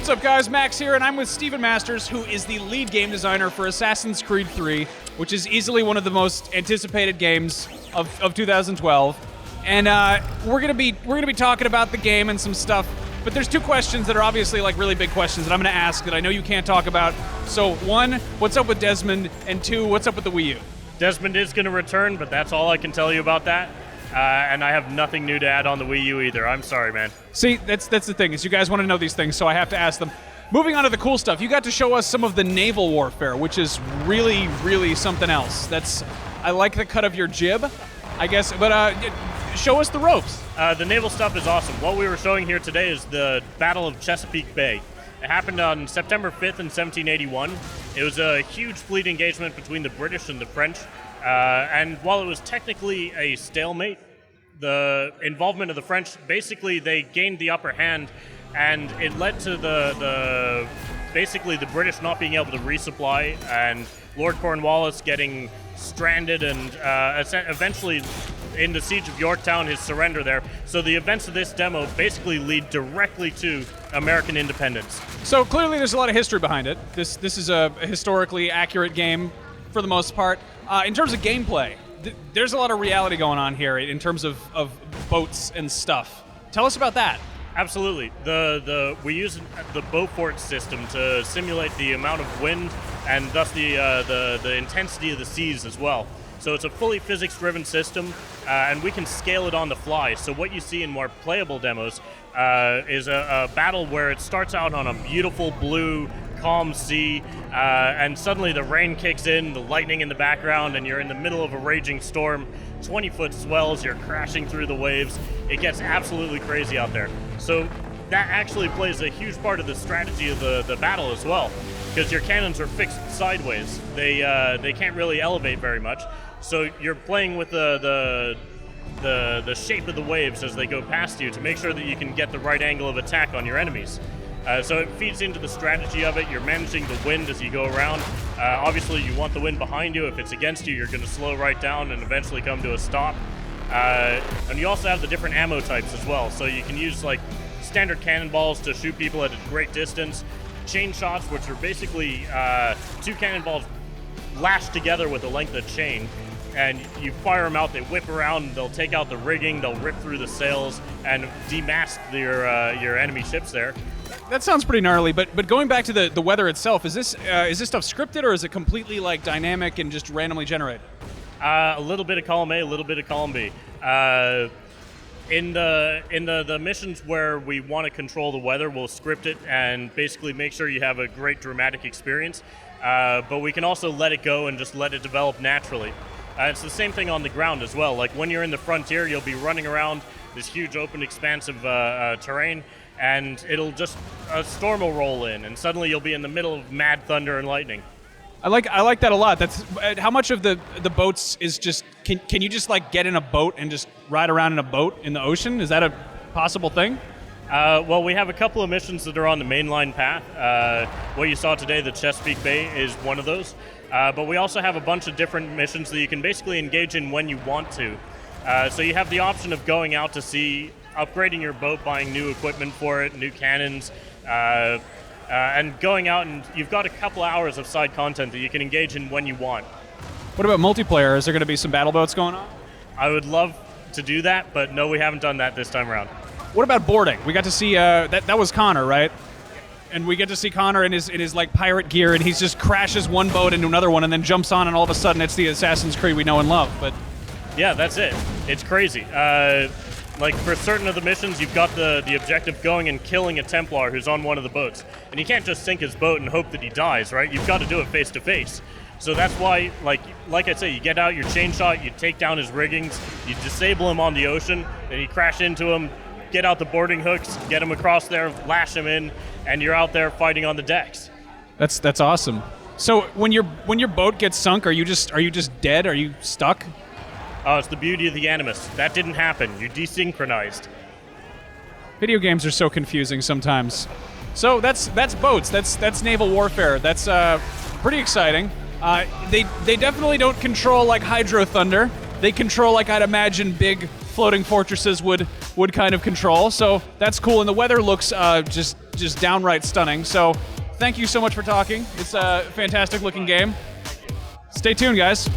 What's up, guys? Max here, and I'm with Steven Masters, who is the lead game designer for Assassin's Creed 3, which is easily one of the most anticipated games of 2012. And we're gonna be talking about the game and some stuff. But there's two questions that are obviously like really big questions that I'm gonna ask that I know you can't talk about. So one, what's up with Desmond? And two, what's up with the Wii U? Desmond is gonna return, but that's all I can tell you about that. And I have nothing new to add on the Wii U either. I'm sorry, man. See, that's the thing, is you guys want to know these things, so I have to ask them. Moving on to the cool stuff, you got to show us some of the naval warfare, which is really, really something else. I like the cut of your jib, I guess, but show us the ropes. The naval stuff is awesome. What we were showing here today is the Battle of Chesapeake Bay. It happened on September 5th in 1781. It was a huge fleet engagement between the British and the French. And while it was technically a stalemate, the involvement of the French, basically they gained the upper hand, and it led to basically the British not being able to resupply, and Lord Cornwallis getting stranded, and eventually in the siege of Yorktown, his surrender there. So the events of this demo basically lead directly to American independence. So clearly there's a lot of history behind it. This is a historically accurate game for the most part. In terms of gameplay, there's a lot of reality going on here in terms of boats and stuff. Tell us about that. Absolutely. We use the Beaufort system to simulate the amount of wind and thus the intensity of the seas as well. So it's a fully physics-driven system, and we can scale it on the fly. So what you see in more playable demos is a battle where it starts out on a beautiful blue, calm sea, and suddenly the rain kicks in, the lightning in the background, and you're in the middle of a raging storm, 20-foot swells, you're crashing through the waves. It gets absolutely crazy out there. So that actually plays a huge part of the strategy of the battle as well, because your cannons are fixed sideways. They can't really elevate very much. So you're playing with the shape of the waves as they go past you to make sure that you can get the right angle of attack on your enemies. So it feeds into the strategy of it. You're managing the wind as you go around. Obviously, you want the wind behind you. If it's against you, you're going to slow right down and eventually come to a stop. And you also have the different ammo types as well. So you can use like standard cannonballs to shoot people at a great distance. Chain shots, which are basically two cannonballs lashed together with a length of chain. And you fire them out, they whip around, they'll take out the rigging, they'll rip through the sails, and demast your enemy ships there. That sounds pretty gnarly, but going back to the weather itself, is this stuff scripted, or is it completely like dynamic and just randomly generated? A little bit of column A, a little bit of column B. In the missions where we want to control the weather, we'll script it and basically make sure you have a great dramatic experience. But we can also let it go and just let it develop naturally. It's the same thing on the ground as well. Like when you're in the frontier, you'll be running around this huge open expanse of terrain, and a storm will roll in, and suddenly you'll be in the middle of mad thunder and lightning. I like that a lot. That's how much of the boats is just can you just like get in a boat and just ride around in a boat in the ocean? Is that a possible thing? Well, we have a couple of missions that are on the mainline path. What you saw today, the Chesapeake Bay, is one of those. But we also have a bunch of different missions that you can basically engage in when you want to. So you have the option of going out to sea, upgrading your boat, buying new equipment for it, new cannons, and going out, and you've got a couple hours of side content that you can engage in when you want. What about multiplayer? Is there going to be some battle boats going on? I would love to do that, but no, we haven't done that this time around. What about boarding? We got to see that was Connor, right? And we get to see Connor in his like pirate gear, and he just crashes one boat into another one, and then jumps on, and all of a sudden it's the Assassin's Creed we know and love. But yeah, that's it. It's crazy. Like for certain of the missions, you've got the objective going and killing a Templar who's on one of the boats, and you can't just sink his boat and hope that he dies, right? You've got to do it face to face. So that's why, like I say, you get out your chain shot, you take down his riggings, you disable him on the ocean, then you crash into him, get out the boarding hooks, get him across there, lash him in, and you're out there fighting on the decks. That's awesome. So when your boat gets sunk, are you just dead? Are you stuck? Oh, it's the beauty of the Animus. That didn't happen. You desynchronized. Video games are so confusing sometimes. So that's boats. That's naval warfare. That's pretty exciting. They definitely don't control like Hydro Thunder. They control like I'd imagine big floating fortresses would kind of control. So that's cool. And the weather looks just just downright stunning. So thank you so much for talking. It's a fantastic looking game. Stay tuned, guys.